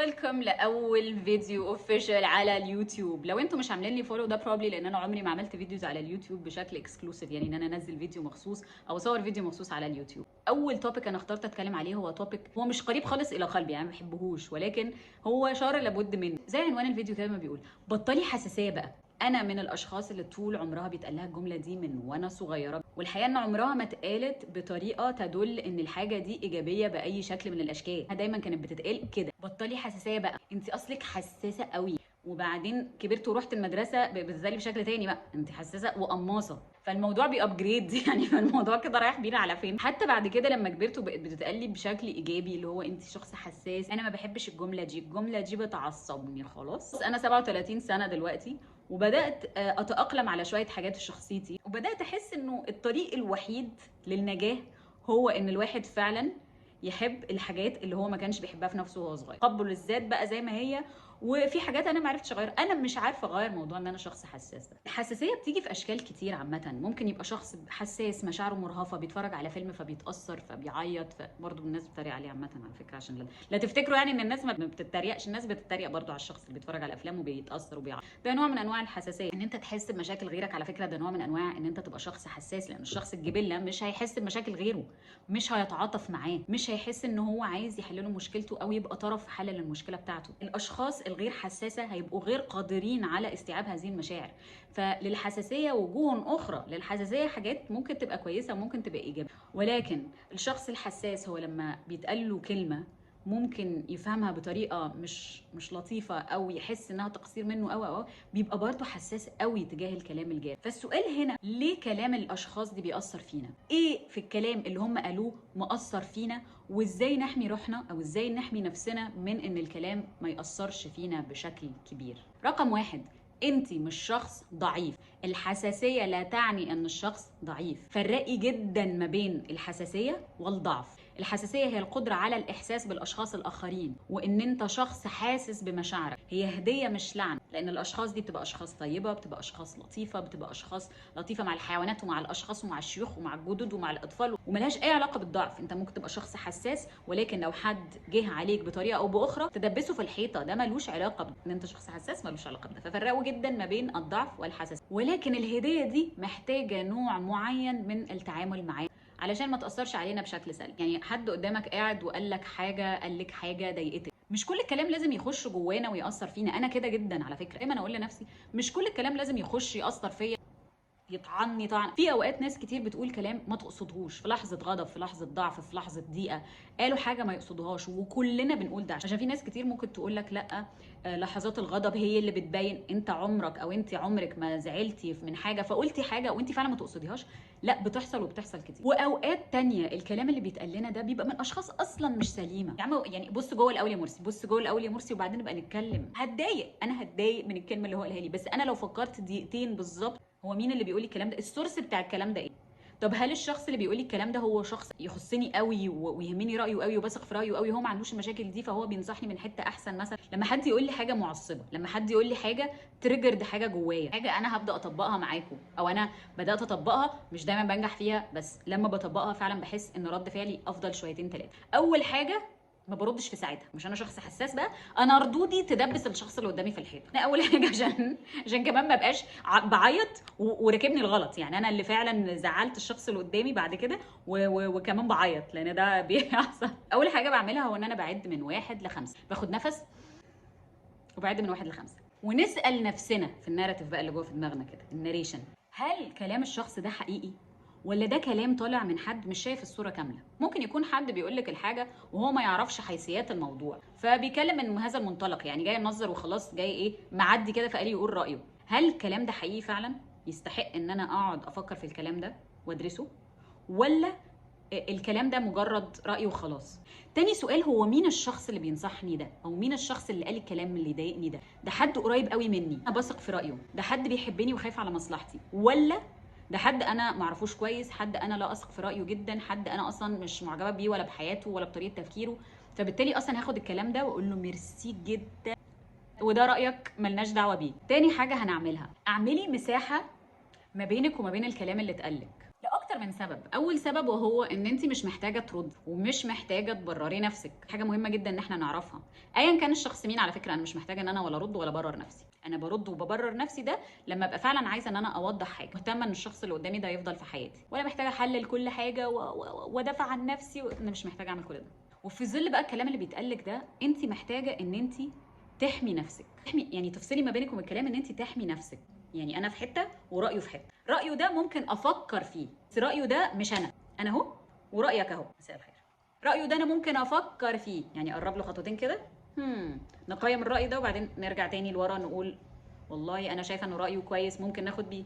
ويلكم لاول فيديو اوفيشال على اليوتيوب. لو انتم مش عاملين لي فولو ده بروبلي لان انا عمري ما عملت فيديوز على اليوتيوب بشكل اكسكلوسيف، يعني ان انا انزل فيديو مخصوص او اصور فيديو مخصوص على اليوتيوب. اول توبيك انا اخترت اتكلم عليه هو توبيك هو مش قريب خالص الى قلبي، يعني ما بحبهوش، ولكن هو شر لابد منه. زي عنوان الفيديو كده ما بيقول، بطلي حساسيه بقى. انا من الاشخاص اللي طول عمرها بيتقال لها الجمله دي من وانا صغيره، والحقيقه ان عمرها ما اتقالت بطريقه تدل ان الحاجه دي ايجابيه باي شكل من الاشكال. دايما كانت بتتقال كده، بطلي حساسيه بقى، انت اصلك حساسه قوي. وبعدين كبرت ورحت المدرسه بتزالي بشكل تاني بقى، انت حساسه وقماصه، فالموضوع بيابجريد يعني فالموضوع كده رايح بينا على فين. حتى بعد كده لما كبرت وبقت بتتقال لي بشكل ايجابي اللي هو انت شخص حساس، انا ما بحبش الجمله دي، الجمله دي بتعصبني. خلاص انا 37 سنه دلوقتي، وبدات اتاقلم على شويه حاجات في شخصيتي، وبدات احس انه الطريق الوحيد للنجاح هو ان الواحد فعلا يحب الحاجات اللي هو ما كانش بيحبها في نفسه وهو صغير. تقبل الذات بقى زي ما هي، وفي حاجات انا ما عرفتش اغير. انا مش عارفه اغير موضوع ان انا شخص حساس ده. الحساسيه بتيجي في اشكال كتير عامه. ممكن يبقى شخص حساس مشاعره مرهفه، بيتفرج على فيلم فبيتاثر فبيعيط، فبرضه الناس بتتريق عليه عامه على فكره، عشان لا تفتكروا يعني ان الناس ما بتتريقش، الناس بتتريق برضه على الشخص اللي بيتفرج على افلام وبيتاثر وبيعيط. ده نوع من انواع الحساسيه، ان انت تحس بمشاكل غيرك. على فكره ده نوع من انواع ان انت تبقى شخص حساس، لان الشخص الجبله مش هيحس بمشاكل غيره، مش هيتعاطف معاه، مش هيحس ان هو عايز يحل له مشكلته او يبقى طرف في حل للمشكله بتاعته. الاشخاص الغير حساسه هيبقوا غير قادرين على استيعاب هذه المشاعر. فللحساسيه وجوه اخرى، للحساسيه حاجات ممكن تبقى كويسه وممكن تبقى ايجابيه، ولكن الشخص الحساس هو لما بيتقال له كلمه ممكن يفهمها بطريقه مش لطيفه او يحس انها تقصير منه او بيبقى برضه حساس قوي تجاه الكلام الجارح. فالسؤال هنا، ليه كلام الاشخاص دي بيأثر فينا؟ ايه في الكلام اللي هم قالوه مأثر فينا؟ وازاي نحمي روحنا او ازاي نحمي نفسنا من ان الكلام ما يأثرش فينا بشكل كبير؟ رقم واحد، انت مش شخص ضعيف. الحساسية لا تعني ان الشخص ضعيف. فرقي جدا ما بين الحساسية والضعف. الحساسية هي القدرة على الإحساس بالأشخاص الآخرين، وإن أنت شخص حاسس بمشاعرك. هي هدية مش لعنة، لأن الأشخاص دي بتبقى أشخاص طيبة، بتبقى أشخاص لطيفة، بتبقى أشخاص لطيفة مع الحيوانات ومع الأشخاص ومع الشيوخ ومع الجدود ومع الأطفال، وملهاش أي علاقة بالضعف. أنت ممكن تبقى شخص حساس، ولكن لو حد جه عليك بطريقة أو بأخرى تدبسه في الحيطة، ده ملوش علاقة إن أنت شخص حساس، ملوش علاقة بده. ففرقوا جدا ما بين الضعف والحساسية. ولكن الهدية دي محتاجة نوع معين من التعامل معاه علشان ما تأثرش علينا بشكل سلبي. يعني حد قدامك قاعد وقال لك حاجة، قال لك حاجة ضايقتك، مش كل الكلام لازم يخش جوانا ويأثر فينا. انا كده جدا على فكرة، دايما اقول لنفسي مش كل الكلام لازم يخش يأثر فيا، يطعني طعن. في اوقات ناس كتير بتقول كلام ما تقصدهوش، في لحظه غضب، في لحظه ضعف، في لحظه ضيقه، قالوا حاجه ما يقصدوهاش. وكلنا بنقول ده، عشان في ناس كتير ممكن تقول لك لا، لحظات الغضب هي اللي بتبين انت عمرك او انت عمرك ما زعلتي من حاجه فقلتي حاجه وانت فعلا ما تقصديهاش. لا، بتحصل وبتحصل كتير. واوقات تانية الكلام اللي بيتقال لنا ده بيبقى من اشخاص اصلا مش سليمه. يعني بص جوه الاول يا مرسي، بص جوه الاول يا مرسي، وبعدين نبقى نتكلم. هتضايق، انا هتضايق من الكلمه اللي هو قالها لي، بس انا لو فكرت دقيقتين بالظبط، هو مين اللي بيقول لي الكلام ده؟ السورس بتاع الكلام ده ايه؟ طب هل الشخص اللي بيقول لي الكلام ده هو شخص يخصني قوي ويهمني رايه قوي وبثق في رايه قوي، هو ما عندوش المشاكل دي فهو بينصحني من حته احسن؟ مثلا لما حد يقول لي حاجه معصبه، لما حد يقول لي حاجه تريجرد حاجه جوايا، حاجه انا هبدا اطبقها معاكم، او انا بدات اطبقها، مش دايما بنجح فيها، بس لما بطبقها فعلا بحس ان رد فعلي افضل شويتين ثلاثه. اول حاجه، ما بردش في ساعتها. مش انا شخص حساس بقى، انا ردودي تدبس الشخص اللي قدامي في الحيط. انا اول حاجه عشان كمان ما بقاش بعيط وراكبني الغلط، يعني انا اللي فعلا زعلت الشخص اللي قدامي بعد كده وكمان بعيط، لان ده بيحصل. اول حاجه بعملها هو ان انا بعد من 1 ل5، باخد نفس وبعد من 1 ل5، ونسال نفسنا في الناراتيف بقى اللي جوه في دماغنا كده، الناريشن، هل كلام الشخص ده حقيقي ولا ده كلام طالع من حد مش شايف الصوره كامله؟ ممكن يكون حد بيقول لك الحاجه وهو ما يعرفش حيثيات الموضوع، فبيكلم من هذا المنطلق، يعني جاي ينظر وخلاص، جاي ايه، معدي كده فقال يقول رايه. هل الكلام ده حقيقي فعلا يستحق ان انا اقعد افكر في الكلام ده وادرسه، ولا الكلام ده مجرد رأي وخلاص؟ تاني سؤال، هو مين الشخص اللي بينصحني ده، او مين الشخص اللي قال الكلام اللي ضايقني ده؟ ده حد قريب قوي مني انا بثق في رأيه، ده حد بيحبني وخايف على مصلحتي، ولا ده حد انا معرفوش كويس، حد انا لا اثق في رأيه جدا، حد انا اصلا مش معجبه بيه ولا بحياته ولا بطريقه تفكيره؟ فبالتالي اصلا هاخد الكلام ده واقول له ميرسي جدا، وده رأيك ملناش دعوه بيه. تاني حاجه هنعملها، اعملي مساحه ما بينك وما بين الكلام اللي اتقالك. اكتر من سبب. اول سبب وهو ان انت مش محتاجه ترد ومش محتاجه تبرري نفسك. حاجه مهمه جدا ان احنا نعرفها ايا كان الشخص مين. على فكره انا مش محتاجه ان انا ولا ارد ولا ابرر نفسي. انا برد وببرر نفسي ده لما ابقى فعلا عايزه ان انا اوضح حاجه، مهتمه ان الشخص اللي قدامي ده يفضل في حياتي، ولا محتاجه احلل كل حاجه وادافع عن نفسي انا مش محتاجه اعمل كل ده. وفي ظل بقى الكلام اللي بيتقالك ده، انت محتاجه ان انت تحمي نفسك. يعني تفصلي ما بينك وبين الكلام، ان انت تحمي نفسك. يعني انا في حته ورايه في حته، رايه ده ممكن افكر فيه بس رايه ده مش انا اهو، ورايك اهو. مساء الخير. رايه ده انا ممكن افكر فيه، يعني اقرب له خطوتين كده، نقيم الراي ده وبعدين نرجع تاني لورا نقول والله انا شايفه انه رايه كويس ممكن ناخد بيه،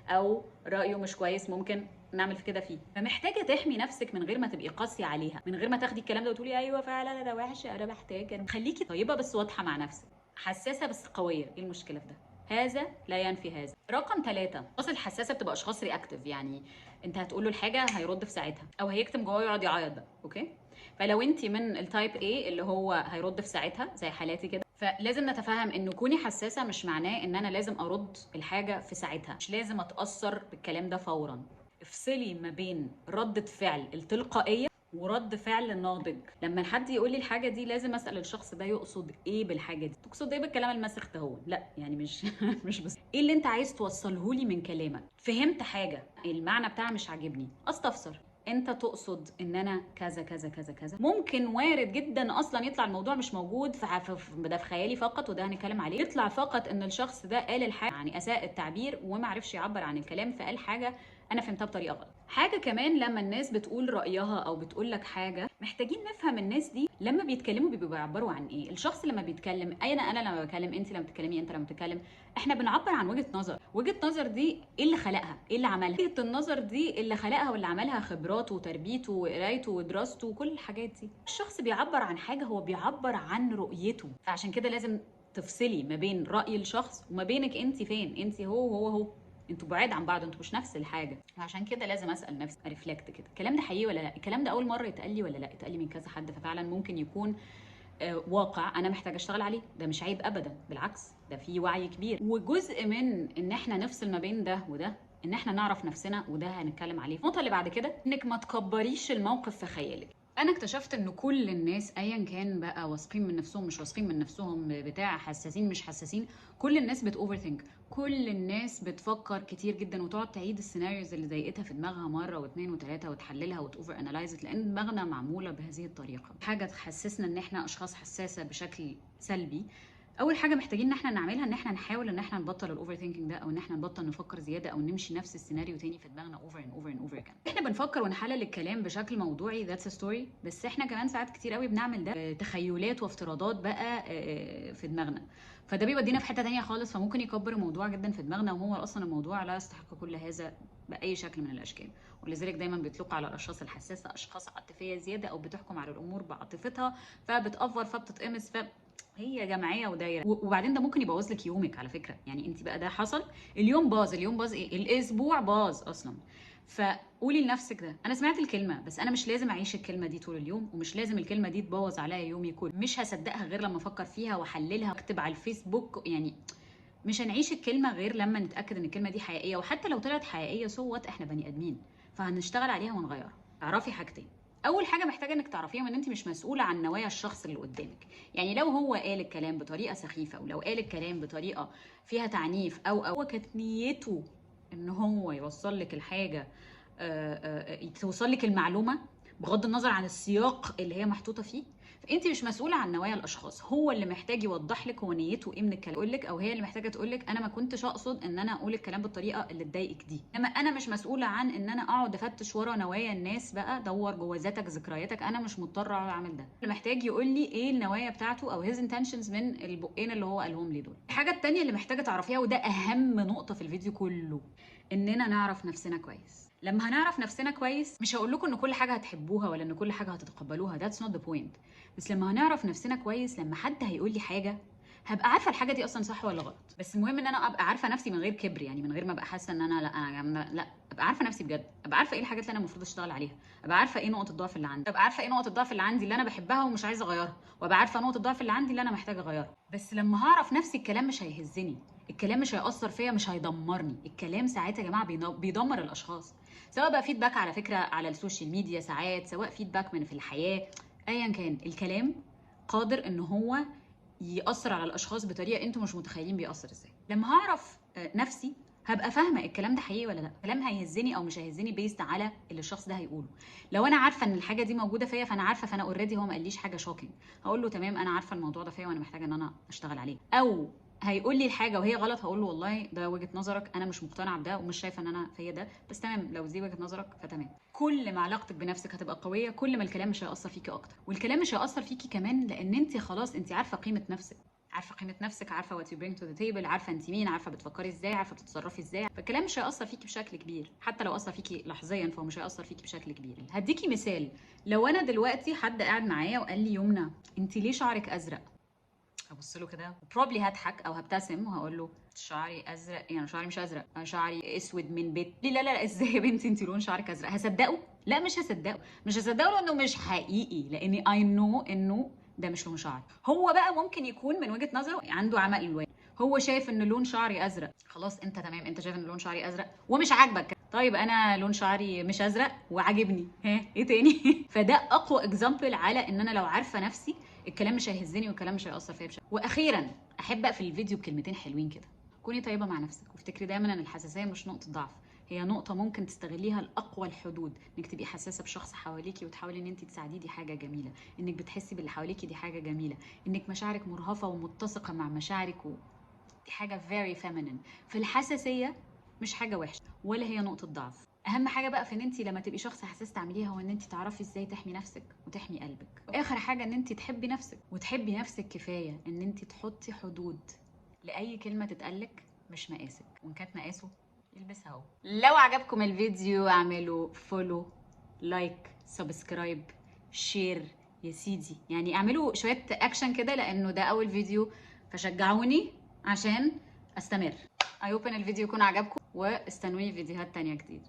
او رايه مش كويس ممكن نعمل في كده فيه. فمحتاجه تحمي نفسك من غير ما تبقي قاسيه عليها، من غير ما تاخدي الكلام ده وتقولي ايوه فعلا انا وحشه انا محتاجه. خليكي طيبه بس واضحه مع نفسك، حساسه بس قويه. ايه المشكله في ده؟ هذا لا ينفي هذا. رقم 3، الاشخاص الحساسه بتبقى اشخاص رياكتيف. يعني انت هتقول له الحاجه هيرد في ساعتها، او هيكتم جواه ويقعد يعيط بقى. اوكي، فلو انت من التايب A اللي هو هيرد في ساعتها زي حالاتي كده، فلازم نتفهم انه كوني حساسه مش معناه ان انا لازم ارد الحاجه في ساعتها، مش لازم اتاثر بالكلام ده فورا. افصلي ما بين ردة فعل التلقائيه ورد فعل ناضج. لما حد يقول لي الحاجه دي لازم اسال الشخص ده يقصد ايه بالحاجه دي. تقصد ايه بالكلام المسخ ده؟ هو لا يعني مش مش بس ايه اللي انت عايز توصله لي من كلامك. فهمت حاجه المعنى بتاعها مش عاجبني، استفسر. انت تقصد ان انا كذا كذا كذا كذا. ممكن وارد جدا اصلا يطلع الموضوع مش موجود ده في خيالي فقط، وده هنتكلم عليه. يطلع فقط ان الشخص ده قال الحاجه يعني اساء التعبير وما عرفش يعبر عن الكلام، فقال حاجه انا فهمتها بطريقه غلط. حاجه كمان، لما الناس بتقول رايها او بتقول لك حاجه، محتاجين نفهم الناس دي لما بيتكلموا بيبقوا بيعبروا عن ايه. الشخص لما بيتكلم، انا لما بتكلم، انت لما بتتكلمي، انت لما بتتكلم، احنا بنعبر عن وجهه نظر. وجهه نظر دي ايه اللي خلقها؟ ايه اللي عملها؟ وجهه النظر دي اللي خلقها واللي عملها خبراته وتربيته وقرايته ودراسته وكل الحاجات دي. الشخص بيعبر عن حاجه، هو بيعبر عن رؤيته. فعشان كده لازم تفصلي ما بين راي الشخص وما بينك انت. فين انت؟ هو انتوا بعاد عن بعض، انتوا مش نفس الحاجه. وعشان كده لازم اسال نفسي، ارفلكت كده، الكلام ده حقيقي ولا لا؟ الكلام ده اول مره يتقال لي ولا لا؟ اتقال لي من كذا حد، ففعلا ممكن يكون واقع انا محتاجه اشتغل عليه. ده مش عيب ابدا، بالعكس ده فيه وعي كبير. وجزء من ان احنا نفصل ما بين ده وده ان احنا نعرف نفسنا، وده هنتكلم عليه. النقطه اللي بعد كده انك ما تكبريش الموقف في خيالك. انا اكتشفت ان كل الناس ايا كان بقى، واثقين من نفسهم مش واثقين من نفسهم، بتاع حساسين مش حساسين، كل الناس بتوفر ثينك. كل الناس بتفكر كتير جدا وتقعد تعيد السيناريوز اللي ضايقتها في دماغها مره واثنين وثلاثه وتحللها وتوفر انالايز، لان دماغنا معموله بهذه الطريقه. حاجه تحسسنا ان احنا اشخاص حساسه بشكل سلبي. اول حاجه محتاجين ان احنا نعملها ان احنا نحاول ان احنا نبطل الاوفر ثينكينج ده، او ان احنا نبطل نفكر زياده، او نمشي نفس السيناريو تاني في دماغنا اوفر اند اوفر اند اوفر كان. احنا بنفكر ونحلل الكلام بشكل موضوعي، ذاتس ستوري، بس احنا كمان ساعات كتير قوي بنعمل ده تخيلات وافتراضات بقى في دماغنا. فده بيودينا في حته تانية خالص، فممكن يكبر الموضوع جدا في دماغنا، وهو اصلا الموضوع لا يستحق كل هذا باي شكل من الاشكال. ولذلك دايما بيطلقوا على الاشخاص الحساسه اشخاص عاطفيه زياده، او بتحكم على الامور بعاطفتها، فبتأفور فبتتقمص، هي جمعيه ودايره. وبعدين ده ممكن يبوظ لك يومك على فكره. يعني انت بقى ده حصل، اليوم باظ. اليوم باظ ايه؟ الاسبوع باظ اصلا. فقولي لنفسك ده انا سمعت الكلمه، بس انا مش لازم اعيش الكلمه دي طول اليوم، ومش لازم الكلمه دي تبوظ عليا يومي كله. مش هصدقها غير لما افكر فيها واحللها واكتب على الفيسبوك. يعني مش هنعيش الكلمه غير لما نتاكد ان الكلمه دي حقيقيه. وحتى لو طلعت حقيقيه سوت، احنا بني ادمين، فهنشتغل عليها ونغيرها. اعرفي حاجتين. اول حاجه محتاجه انك تعرفيهم ان انت مش مسؤوله عن نوايا الشخص اللي قدامك. يعني لو هو قال الكلام بطريقه سخيفه، ولو قال الكلام بطريقه فيها تعنيف، او هو كانت نيته ان هو يوصل لك الحاجه، توصل لك المعلومه بغض النظر عن السياق اللي هي محطوطه فيه، فانت مش مسؤوله عن نوايا الاشخاص. هو اللي محتاج يوضح لك هو نيته ايه من الكلام يقول لك، او هي اللي محتاجه تقول لك انا ما كنتش اقصد ان انا اقول الكلام بالطريقه اللي تضايقك دي. انما انا مش مسؤوله عن ان انا اقعد افتش ورا نوايا الناس بقى، دور جوه ذاتك ذكرياتك، انا مش مضطره اقعد اعمل ده. اللي محتاج يقول لي ايه النوايا بتاعته او هيز انتنشنز من البقين اللي هو قالهم لي دول. الحاجه الثانيه اللي محتاجه تعرفيها، وده اهم نقطه في الفيديو كله، اننا نعرف نفسنا كويس. لما هنعرف نفسنا كويس، مش هقول لكم ان كل حاجه هتحبوها ولا ان كل حاجه هتتقبلوها، that's not the point. بس لما هنعرف نفسنا كويس، لما حد هيقول لي حاجه هبقى عارفه الحاجه دي اصلا صح ولا غلط. بس المهم ان انا ابقى عارفه نفسي من غير كبر، يعني من غير ما ابقى حاسه ان انا لا، ابقى عارفه نفسي بجد. ابقى عارفه ايه الحاجات اللي انا المفروض اشتغل عليها، ابقى عارفه ايه نقط الضعف اللي عندي، ابقى عارفه ايه نقط الضعف اللي عندي اللي انا بحبها ومش عايزه اغيرها، وابقى عارفه نقط الضعف اللي عندي اللي انا محتاجه اغيرها. بس لما هعرف نفسي، الكلام مش هيهزني، الكلام مش هيأثر فيا، مش هيدمرني. الكلام ساعتها يا جماعه بيدمر الاشخاص. سواء بقى فيدباك على فكره على السوشيال ميديا ساعات، سواء فيدباك من في الحياه، ايا كان الكلام قادر ان هو يأثر على الاشخاص بطريقه انتوا مش متخيلين بيأثر ازاي. لما هعرف نفسي هبقى فاهمه الكلام ده حقيقي ولا لا، الكلام هيهزني او مش هيهزني بيست على اللي الشخص ده هيقوله. لو انا عارفه ان الحاجه دي موجوده فيا فانا عارفه، فانا اوريدي هو ما قاليش حاجه شوكينج، هقول له تمام انا عارفه الموضوع ده فيا وانا محتاجه ان انا اشتغل عليه. او هيقول لي الحاجه وهي غلط هقول له والله ده وجهه نظرك، انا مش مقتنعه بده ومش شايفه ان انا فيا ده، بس تمام لو دي وجهه نظرك فتمام. كل ما علاقتك بنفسك هتبقى قويه كل ما الكلام مش هيأثر فيكي اكتر، والكلام مش هيأثر فيكي كمان لان انت خلاص انت عارفه قيمه نفسك، عارفه قيمه نفسك، عارفه what you bring to the table، عارفه انت مين، عارفه بتفكري ازاي، عارفه بتتصرفي ازاي، فالكلام مش هيأثر فيكي بشكل كبير، حتى لو أثر فيكي لحظيا فهو مش هيأثر فيكي بشكل كبير. هديكي مثال، لو انا دلوقتي حد قاعد معايا وقال لي يمنى انت ليه شعرك ازرق، هبص له كده وبروبلي هضحك او هبتسم وهقول له شعري ازرق؟ يعني شعري مش ازرق، انا شعري اسود من بيت. ليه لا لا ازاي يا بنتي انت لون شعرك ازرق؟ هصدقه؟ لا مش هصدقه، مش هصدقه لانه مش حقيقي، لاني اي نو انه ده مش لون شعري. هو بقى ممكن يكون من وجهة نظره عنده عمى الوان، هو شايف ان لون شعري ازرق، خلاص انت تمام، انت شايف ان لون شعري ازرق ومش عاجبك، طيب انا لون شعري مش ازرق وعاجبني، ها ايه تاني؟ فده اقوى اكزامبل على ان انا لو عارفه نفسي الكلام مش هيهزني والكلام مش هيأثر فيا بشكل. واخيرا احب اقفل الفيديو بكلمتين حلوين كده، كوني طيبه مع نفسك وافتكري دايما ان الحساسيه مش نقطه ضعف، هي نقطه ممكن تستغليها لاقوى الحدود، انك تبقي حساسه بشخص حواليكي وتحاولي ان انت تساعديه دي حاجه جميله، انك بتحسي باللي حواليكي دي حاجه جميله، انك مشاعرك مرهفه ومتسقه مع مشاعرك دي حاجه very feminine. فالحساسيه مش حاجه وحشه ولا هي نقطه ضعف، اهم حاجه بقى في ان انت لما تبقي شخص حساس تعمليها هو ان انت تعرفي ازاي تحمي نفسك وتحمي قلبك، واخر حاجه ان انت تحبي نفسك وتحبي نفسك كفايه ان انت تحطي حدود لاي كلمه تتقالك مش مقاسك، وان كانت مقاسه يلبسها هو. لو عجبكم الفيديو اعملوا فولو، لايك، سبسكرايب، شير يا سيدي، يعني اعملوا شويه اكشن كده لانه ده اول فيديو، فشجعوني عشان استمر. I hope ان الفيديو يكون عجبكم واستنوني في فيديوهات تانية جديدة.